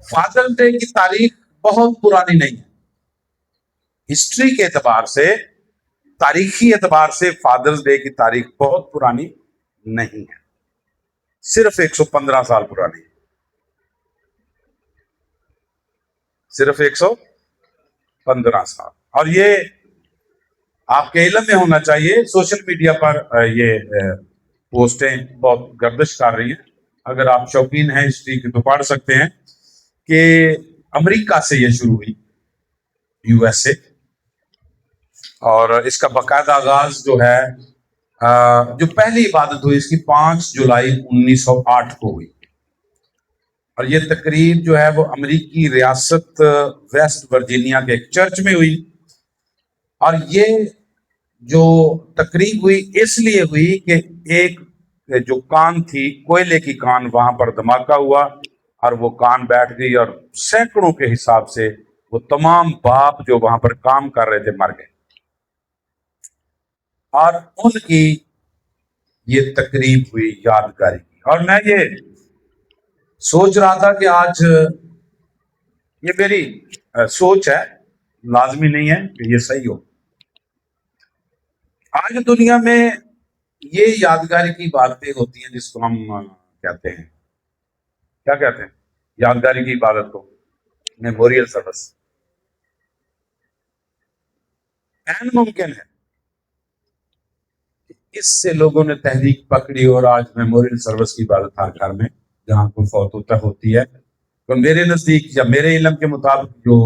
Fathers day کی تاریخ بہت پرانی نہیں ہے، ہسٹری کے اعتبار سے، تاریخی اعتبار سے فادرز ڈے کی تاریخ بہت پرانی نہیں ہے، صرف 115 سال پرانی ہے، صرف 115 سال۔ اور یہ آپ کے علم میں ہونا چاہیے، سوشل میڈیا پر یہ پوسٹیں بہت گردش کر رہی ہیں، اگر آپ شوقین ہیں ہسٹری کی تو پڑھ سکتے ہیں کہ امریکہ سے یہ شروع ہوئی، یو ایس اے، اور اس کا باقاعدہ آغاز جو ہے جو پہلی عبادت ہوئی اس کی 5 جولائی 1908 کو ہوئی، اور یہ تقریب جو ہے وہ امریکی ریاست ویسٹ ورجینیا کے ایک چرچ میں ہوئی، اور یہ جو تقریب ہوئی اس لیے ہوئی کہ ایک جو کان تھی، کوئلے کی کان، وہاں پر دھماکہ ہوا اور وہ کان بیٹھ گئی، اور سینکڑوں کے حساب سے وہ تمام باپ جو وہاں پر کام کر رہے تھے مر گئے، اور ان کی یہ تقریب ہوئی یادگاری کی۔ اور میں یہ سوچ رہا تھا کہ آج، یہ میری سوچ ہے، لازمی نہیں ہے کہ یہ صحیح ہو، آج دنیا میں یہ یادگاری کی عبادتیں ہوتی ہیں جس کو ہم کہتے ہیں، کیا کہتے ہیں یادگاری کی عبادت کو؟ Memorial service. این ممکن ہے اس سے لوگوں نے تحریک پکڑی اور آج میموریل سروس کی عبادت ہر گھر میں جہاں کوئی فوت ہوتا ہوتی ہے، تو میرے نزدیک یا میرے علم کے مطابق جو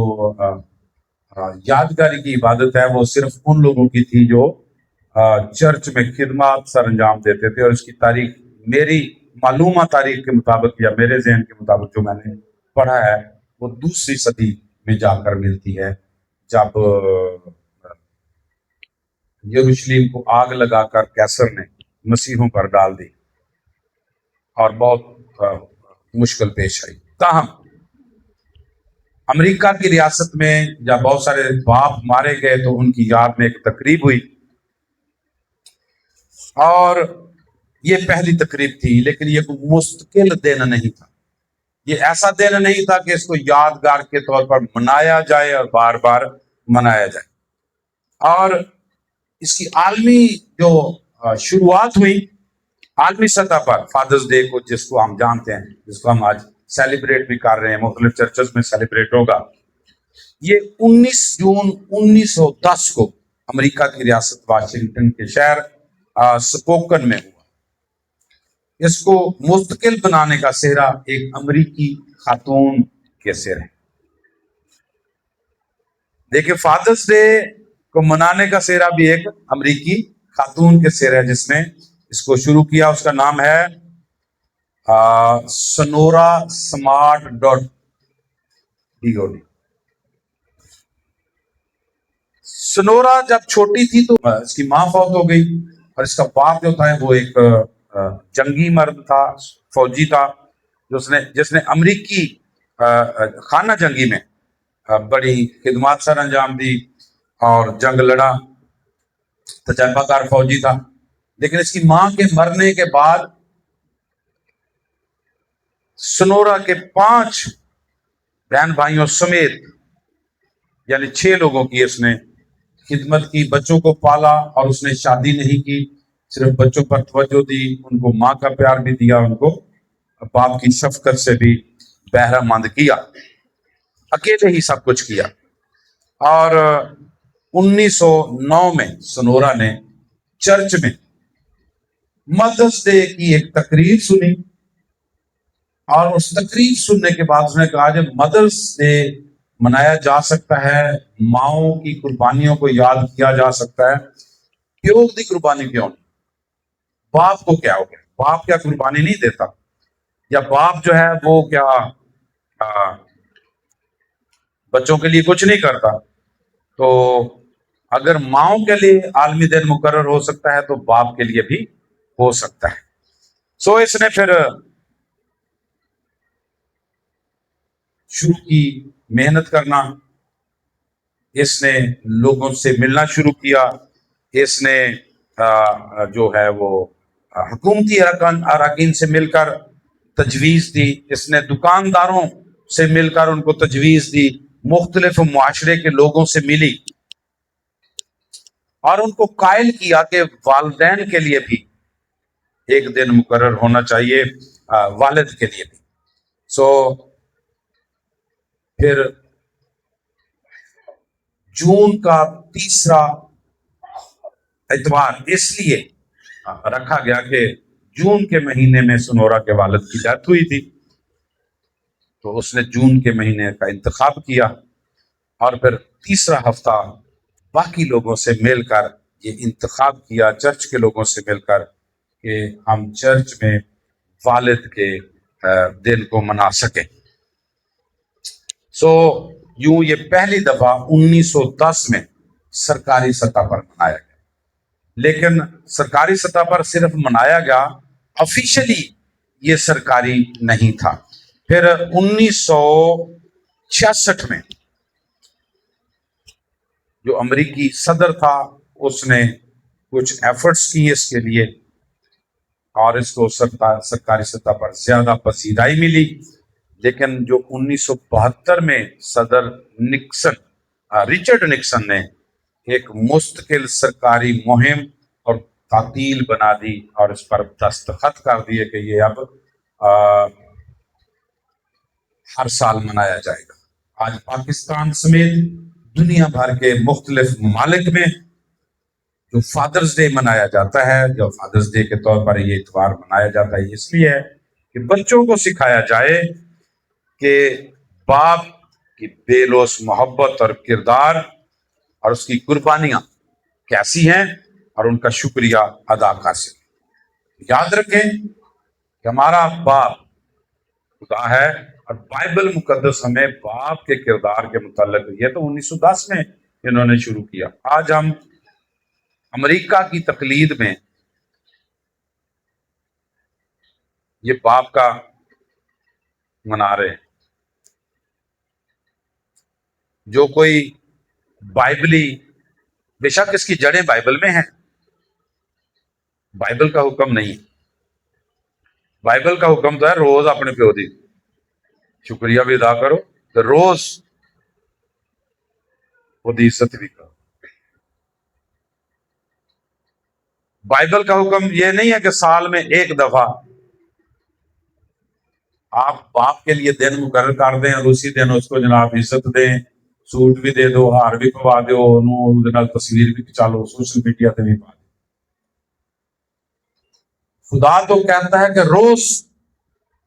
یادگاری کی عبادت ہے وہ صرف ان لوگوں کی تھی جو چرچ میں خدمات سر انجام دیتے تھے، اور اس کی تاریخ میری معلومہ تاریخ کے مطابق یا میرے ذہن کے مطابق جو میں نے پڑھا ہے وہ 2ری صدی میں جا کر ملتی ہے، جب یروشلم کو آگ لگا کر کیسر نے مسیحوں پر ڈال دی اور بہت مشکل پیش آئی۔ تاہم امریکہ کی ریاست میں جب بہت سارے باپ مارے گئے تو ان کی یاد میں ایک تقریب ہوئی، اور یہ پہلی تقریب تھی، لیکن یہ کوئی مستقل دن نہیں تھا، یہ ایسا دن نہیں تھا کہ اس کو یادگار کے طور پر منایا جائے اور بار بار منایا جائے۔ اور اس کی عالمی جو شروعات ہوئی عالمی سطح پر فادرز ڈے کو، جس کو ہم جانتے ہیں، جس کو ہم آج سیلیبریٹ بھی کر رہے ہیں، مختلف چرچز میں سیلیبریٹ ہوگا، یہ 19 جون 1910 کو امریکہ کی ریاست واشنگٹن کے شہر سپوکن میں ہوا۔ اس کو مستقل بنانے کا سہرا ایک امریکی خاتون کے سر ہے۔ دیکھیں، فادرز ڈے کو منانے کا سہرا بھی ایک امریکی خاتون کے سر ہے جس نے اس کو شروع کیا، اس کا نام ہے سنورا سمارٹ DOD۔ سنورا جب چھوٹی تھی تو اس کی ماں فوت ہو گئی، اور اس کا باپ جو تھا وہ ایک جنگی مرد تھا، فوجی تھا، جس نے امریکی خانہ جنگی میں بڑی خدمات سر انجام دی اور جنگ لڑا، تجربہ کار فوجی تھا۔ لیکن اس کی ماں کے مرنے کے بعد سنورا کے 5 بہن بھائیوں سمیت یعنی 6 لوگوں کی اس نے خدمت کی، بچوں کو پالا، اور اس نے شادی نہیں کی، صرف بچوں پر توجہ دی، ان کو ماں کا پیار بھی دیا، ان کو باپ کی شفقت سے بھی بہرہ مند کیا، اکیلے ہی سب کچھ کیا۔ اور 1909 میں سنورا نے چرچ میں مدرس ڈے کی ایک تقریر سنی، اور اس تقریر سننے کے بعد اس نے کہا جب مدرس ڈے منایا جا سکتا ہے، ماؤں کی قربانیوں کو یاد کیا جا سکتا ہے، پیو دی قربانی کیوں نہیں؟ باپ کو کیا ہو گیا؟ باپ کیا قربانی نہیں دیتا؟ یا باپ جو ہے وہ کیا بچوں کے لیے کچھ نہیں کرتا؟ تو اگر ماؤں کے لیے عالمی دن مقرر ہو سکتا ہے تو باپ کے لیے بھی ہو سکتا ہے۔ سو اس نے پھر شروع کی محنت کرنا، اس نے لوگوں سے ملنا شروع کیا، اس نے جو ہے وہ حکومتی اراکین سے مل کر تجویز دی، اس نے دکانداروں سے مل کر ان کو تجویز دی، مختلف معاشرے کے لوگوں سے ملی اور ان کو قائل کیا کہ والدین کے لیے بھی ایک دن مقرر ہونا چاہیے، والد کے لیے بھی۔ سو پھر جون کا تیسرا اتوار اس لیے رکھا گیا کہ جون کے مہینے میں سنورا کے والد کی ڈیتھ ہوئی تھی، تو اس نے جون کے مہینے کا انتخاب کیا اور پھر تیسرا ہفتہ باقی لوگوں سے مل کر یہ انتخاب کیا، چرچ کے لوگوں سے مل کر، کہ ہم چرچ میں والد کے دن کو منا سکیں۔ سو یوں یہ پہلی دفعہ 1910 میں سرکاری سطح پر منایا گیا، لیکن سرکاری سطح پر صرف منایا گیا، آفیشلی یہ سرکاری نہیں تھا۔ پھر 1966 میں جو امریکی صدر تھا اس نے کچھ ایفرٹس کی اس کے لیے اور اس کو سرکاری سطح پر زیادہ پذیرائی ملی، لیکن جو 1972 میں صدر رچرڈ نکسن نے ایک مستقل سرکاری مہم اور تعطیل بنا دی اور اس پر دستخط کر دیے کہ یہ اب ہر سال منایا جائے گا۔ آج پاکستان سمیت دنیا بھر کے مختلف ممالک میں جو فادرز ڈے منایا جاتا ہے، جو فادرز ڈے کے طور پر یہ اتوار منایا جاتا ہے، اس لیے ہے کہ بچوں کو سکھایا جائے کہ باپ کی بے لوث محبت اور کردار اور اس کی قربانیاں کیسی ہیں اور ان کا شکریہ ادا کر سکیں۔ یاد رکھیں کہ ہمارا باپ خدا ہے اور بائبل مقدس ہمیں باپ کے کردار کے متعلق، یہ تو 1910 میں انہوں نے شروع کیا، آج ہم امریکہ کی تقلید میں یہ باپ کا منا رہے ہیں۔ جو کوئی بائبلی، بے شک اس کی جڑیں بائبل میں ہیں، بائبل کا حکم نہیں، بائبل کا حکم تو ہے روز اپنے پیو دی شکریہ بھی ادا کرو، تو روز وہ دی عزت بھی کرو۔ بائبل کا حکم یہ نہیں ہے کہ سال میں ایک دفعہ آپ باپ کے لیے دن مقرر کر دیں اور اسی دن اس کو جناب عزت دیں، سوٹ بھی دے دو، ہار بھی پوا دو، تصویر بھی کھچا لو، سوشل میڈیا پہ بھی پا دو۔ خدا تو کہتا ہے کہ روز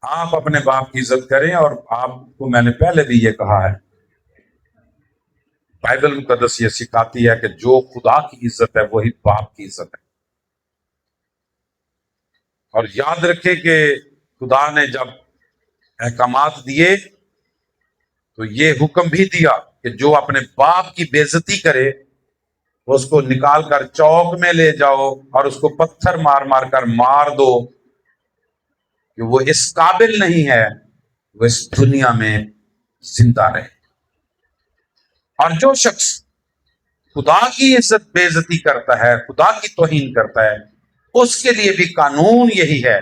آپ اپنے باپ کی عزت کریں، اور آپ کو میں نے پہلے بھی یہ کہا ہے، بائبل مقدس یہ سکھاتی ہے کہ جو خدا کی عزت ہے وہی باپ کی عزت ہے۔ اور یاد رکھے کہ خدا نے جب احکامات دیے تو یہ حکم بھی دیا کہ جو اپنے باپ کی بے عزتی کرے اس کو نکال کر چوک میں لے جاؤ اور اس کو پتھر مار مار کر مار دو، کہ وہ اس قابل نہیں ہے وہ اس دنیا میں زندہ رہے۔ اور جو شخص خدا کی عزت بے عزتی کرتا ہے، خدا کی توہین کرتا ہے، اس کے لیے بھی قانون یہی ہے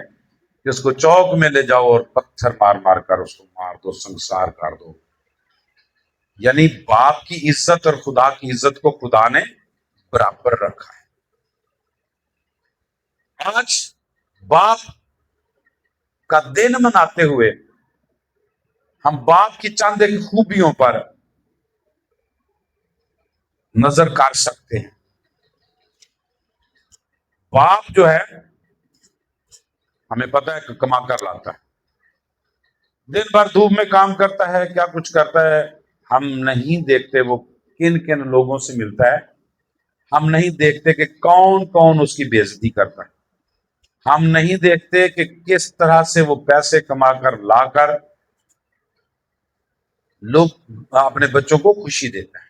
کہ اس کو چوک میں لے جاؤ اور پتھر مار مار کر اس کو مار دو، سنسار کر دو۔ یعنی باپ کی عزت اور خدا کی عزت کو خدا نے برابر رکھا ہے۔ آج باپ کا دن مناتے ہوئے ہم باپ کی چند ایک خوبیوں پر نظر کر سکتے ہیں۔ باپ جو ہے ہمیں پتہ ہے کہ کما کر لاتا ہے، دن بھر دھوپ میں کام کرتا ہے، کیا کچھ کرتا ہے، ہم نہیں دیکھتے وہ کن کن لوگوں سے ملتا ہے، ہم نہیں دیکھتے کہ کون کون اس کی بے عزتی کرتا ہے، ہم نہیں دیکھتے کہ کس طرح سے وہ پیسے کما کر لا کر لوگ اپنے بچوں کو خوشی دیتا ہے۔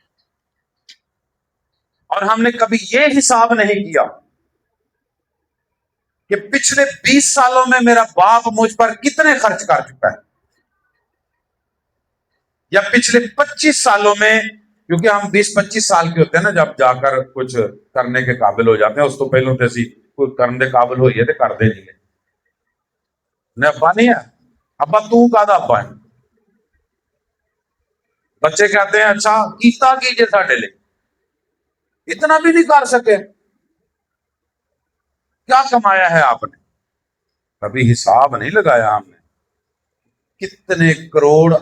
اور ہم نے کبھی یہ حساب نہیں کیا کہ پچھلے 20 سالوں میں میرا باپ مجھ پر کتنے خرچ کر چکا ہے، یا پچھلے 25 سالوں میں، کیونکہ ہم 20-25 سال کے ہوتے ہیں نا جب جا کر کچھ کرنے کے قابل ہو جاتے ہیں، اس تو پہلوں تے کوئی کرنے کے قابل ہوئی ہے تو کر دے نہیں، ابا نہیں ہے، ابا تو کا ابا ہے، بچے کہتے ہیں اچھا کیتا کیجیے ساڈے لے، اتنا بھی نہیں کر سکے، کیا کمایا ہے آپ نے؟ کبھی حساب نہیں لگایا ہم نے کتنے کروڑ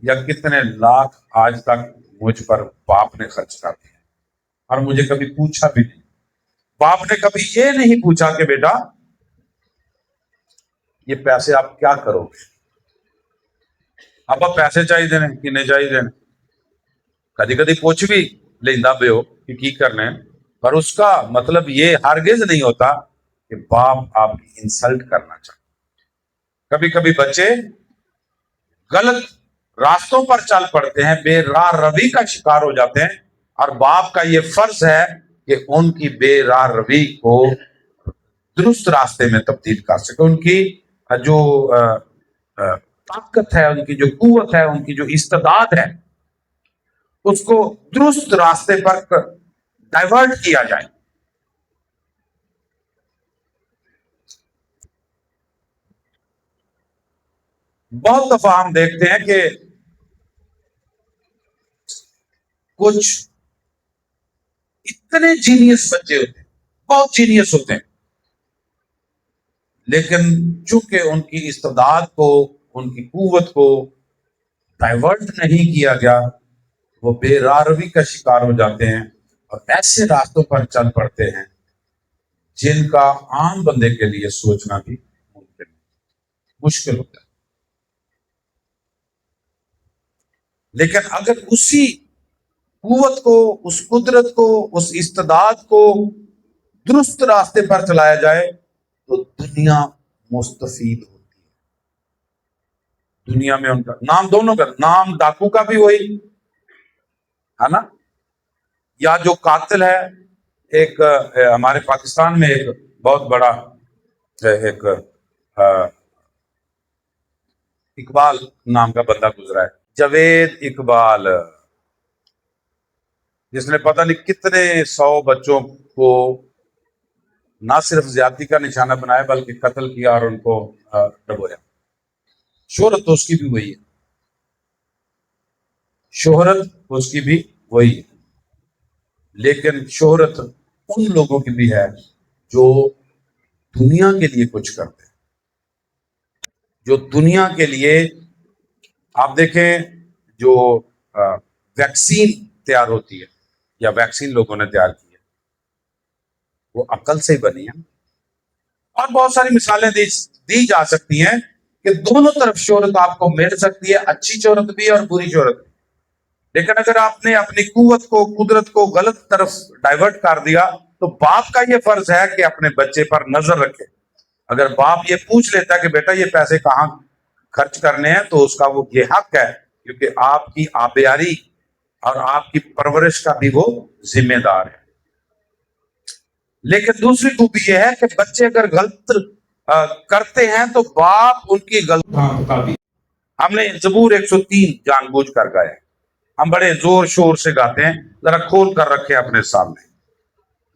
یا کتنے لاکھ آج تک مجھ پر باپ نے خرچ کر دیا، اور مجھے کبھی پوچھا بھی نہیں۔ باپ نے کبھی یہ نہیں پوچھا کہ بیٹا یہ پیسے آپ کیا کرو گے، اب پیسے چاہیے دینے کنے چاہیے دینے، کدی کدی پوچھ بھی لینا بے ہو کہ کی کرنے، پر اس کا مطلب یہ ہرگز نہیں ہوتا کہ باپ آپ کی انسلٹ کرنا چاہتا۔ کبھی کبھی بچے غلط راستوں پر چل پڑتے ہیں، بے راہ روی کا شکار ہو جاتے ہیں، اور باپ کا یہ فرض ہے کہ ان کی بے راہ روی کو درست راستے میں تبدیل کر سکے، ان کی جو طاقت ہے، ان کی جو قوت ہے، ان کی جو استعداد ہے، اس کو درست راستے پر ڈائیورٹ کیا جائے۔ بہت دفعہ ہم دیکھتے ہیں کہ کچھ اتنے جینیس بچے ہوتے ہیں، بہت جینیس ہوتے ہیں، لیکن چونکہ ان کی استعداد کو، ان کی قوت کو ڈائیورٹ نہیں کیا گیا، وہ بے راہ روی کا شکار ہو جاتے ہیں اور ایسے راستوں پر چل پڑتے ہیں جن کا عام بندے کے لیے سوچنا بھی مشکل ہوتا ہے۔ لیکن اگر اسی قوت کو، اس قدرت کو، اس استعداد کو درست راستے پر چلایا جائے تو دنیا مستفید ہوتی ہے۔ دنیا میں ان کا نام، دونوں کا نام، ڈاکو کا بھی وہی ہے نا، یا جو قاتل ہے، ایک ہمارے پاکستان میں ایک بہت بڑا ایک اقبال نام کا بندہ گزرا ہے، جاوید اقبال، جس نے پتہ نہیں کتنے 100 بچوں کو نہ صرف زیادتی کا نشانہ بنایا بلکہ قتل کیا اور ان کو ڈبویا۔ شہرت تو اس کی بھی وہی ہے، شہرت اس کی بھی وہی ہے، لیکن شہرت ان لوگوں کی بھی ہے جو دنیا کے لیے کچھ کرتے ہیں، جو دنیا کے لیے، آپ دیکھیں جو ویکسین تیار ہوتی ہے یا ویکسین لوگوں نے تیار کی ہے، وہ عقل سے ہی بنی ہے، اور بہت ساری مثالیں دی جا سکتی ہیں کہ دونوں طرف شہرت آپ کو مل سکتی ہے، اچھی شہرت بھی اور بری شہرت بھی۔ لیکن اگر آپ نے اپنی قوت کو، قدرت کو غلط طرف ڈائیورٹ کر دیا تو باپ کا یہ فرض ہے کہ اپنے بچے پر نظر رکھے۔ اگر باپ یہ پوچھ لیتا ہے کہ بیٹا یہ پیسے کہاں خرچ کرنے ہیں، تو اس کا وہ یہ حق ہے، کیونکہ آپ کی آبیاری اور آپ کی پرورش کا بھی وہ ذمہ دار ہے۔ لیکن دوسری خوبی یہ ہے کہ بچے اگر غلط کرتے ہیں تو باپ ان کی غلط کا بھی، ہم نے زبور 103 جان بوجھ کر گایا، ہم بڑے زور شور سے گاتے ہیں، ذرا کھول کر رکھے اپنے سامنے۔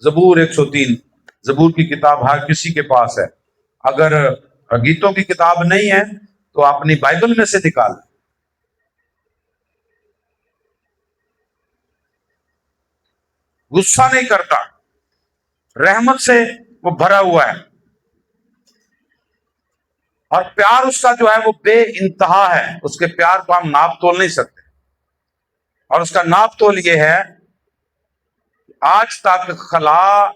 زبور 103، زبور کی کتاب ہر کسی کے پاس ہے، اگر گیتوں کی کتاب نہیں ہے تو اپنی بائبل میں سے نکال۔ غصہ نہیں کرتا، رحمت سے وہ بھرا ہوا ہے، اور پیار اس کا جو ہے وہ بے انتہا ہے، اس کے پیار کو ہم ناپ تول نہیں سکتے، اور اس کا ناپ تول یہ ہے آج تک خلا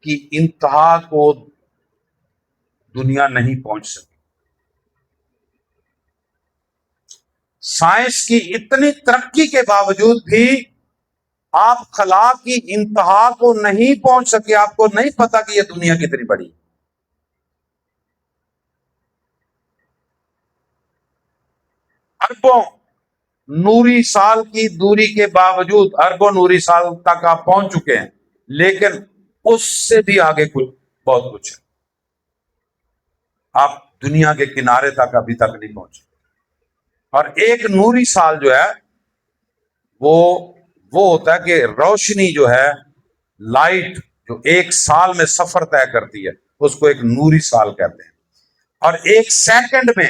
کی انتہا کو دنیا نہیں پہنچ سکی۔ سائنس کی اتنی ترقی کے باوجود بھی آپ خلا کی انتہا کو نہیں پہنچ سکے، آپ کو نہیں پتا کہ یہ دنیا کتنی بڑی۔ اربوں نوری سال کی دوری کے باوجود، اربوں نوری سال تک آپ پہنچ چکے ہیں، لیکن اس سے بھی آگے کچھ بہت کچھ ہے، آپ دنیا کے کنارے تک ابھی تک نہیں پہنچے۔ اور ایک نوری سال جو ہے وہ ہوتا ہے کہ روشنی جو ہے، لائٹ جو ایک سال میں سفر طے کرتی ہے، اس کو ایک نوری سال کہتے ہیں، اور ایک سیکنڈ میں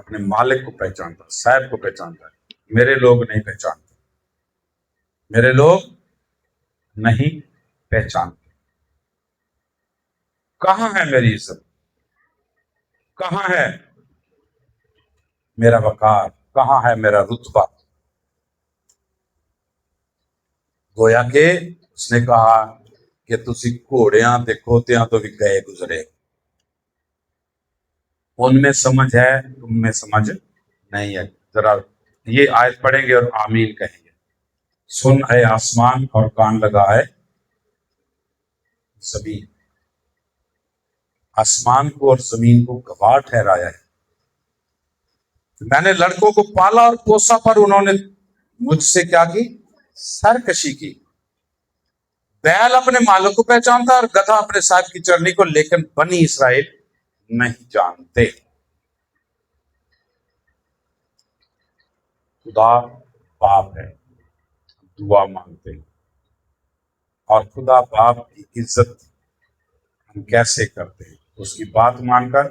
اپنے مالک کو پہچانتا ہے، صاحب کو پہچانتا ہے. میرے لوگ نہیں پہچانتے، میرے لوگ نہیں پہچانتے. کہاں ہے میری عزت؟ کہاں ہے میرا وقار؟ کہاں ہے میرا رتبہ؟ گویا کہ اس نے کہا کہ تسی گھوڑیاں تے کھوتیاں تو بھی گئے گزرے، ان میں سمجھ ہے، تم میں سمجھ نہیں ہے. ذرا یہ آیت پڑھیں گے اور آمین کہیں گے. سن اے آسمان اور کان لگا ہے زمین. آسمان کو اور زمین کو گواہ ٹھہرایا ہے. میں نے لڑکوں کو پالا اور پوسا، پر انہوں نے مجھ سے کیا کی؟ سرکشی کی. بیل اپنے مالک کو پہچانتا اور گدھا اپنے صاحب کی چرنی کو، لیکن بنی اسرائیل نہیں جانتے. خدا باپ ہے، دعا مانگتے ہیں، اور خدا باپ کی عزت ہم کیسے کرتے ہیں؟ اس کی بات مان کر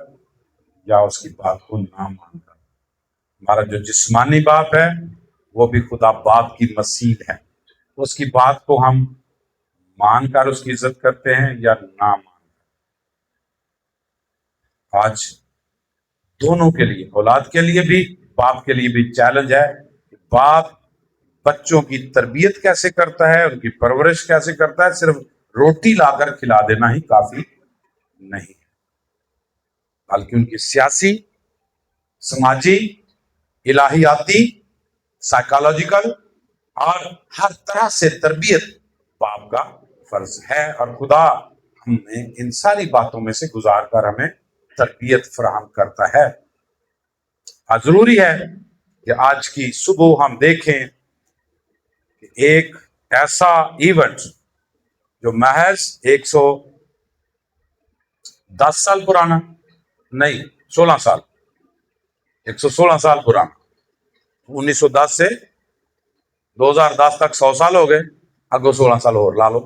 یا اس کی بات کو نہ مان کر. ہمارا جو جسمانی باپ ہے وہ بھی خدا باپ کی مثیل ہے. اس کی بات کو ہم مان کر اس کی عزت کرتے ہیں یا نہ مان کر. آج دونوں کے لیے، اولاد کے لیے بھی، باپ کے لیے بھی چیلنج ہے کہ باپ بچوں کی تربیت کیسے کرتا ہے، ان کی پرورش کیسے کرتا ہے. صرف روٹی لا کر کھلا دینا ہی کافی نہیں، بلکہ ان کی سیاسی، سماجی، الہیاتی، سائیکالوجیکل اور ہر طرح سے تربیت باپ کا فرض ہے. اور خدا ہمیں ان ساری باتوں میں سے گزار کر ہمیں تربیت فراہم کرتا ہے. ضروری ہے کہ آج کی صبح ہم دیکھیں کہ ایک ایسا ایونٹ جو محض 110 سال پرانا نہیں، 16 سال، 116 سال پرانا، 1910 سے 2010 تک 100 سال ہو گئے، اگو 16 سال اور لا لو.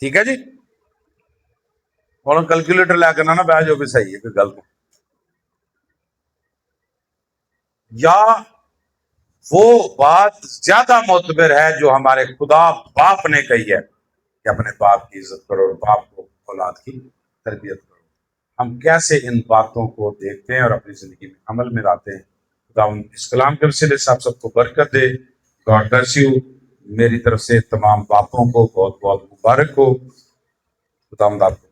ٹھیک ہے جی؟ اور کیلکولیٹر لے کے نہ بہ جو بھی صحیح ہے کہ غلط ہے. یا وہ بات زیادہ معتبر ہے جو ہمارے خدا باپ نے کہی ہے کہ اپنے باپ کی عزت کرو اور باپ کو اولاد کی تربیت کرو. ہم کیسے ان باتوں کو دیکھتے ہیں اور اپنی زندگی میں عمل میں لاتے ہیں؟ خدا اس کلام کے وسیلے سے آپ سب کو برکت دے. God bless you. میری طرف سے تمام باپوں کو بہت بہت مبارک ہو. خدا آپ کو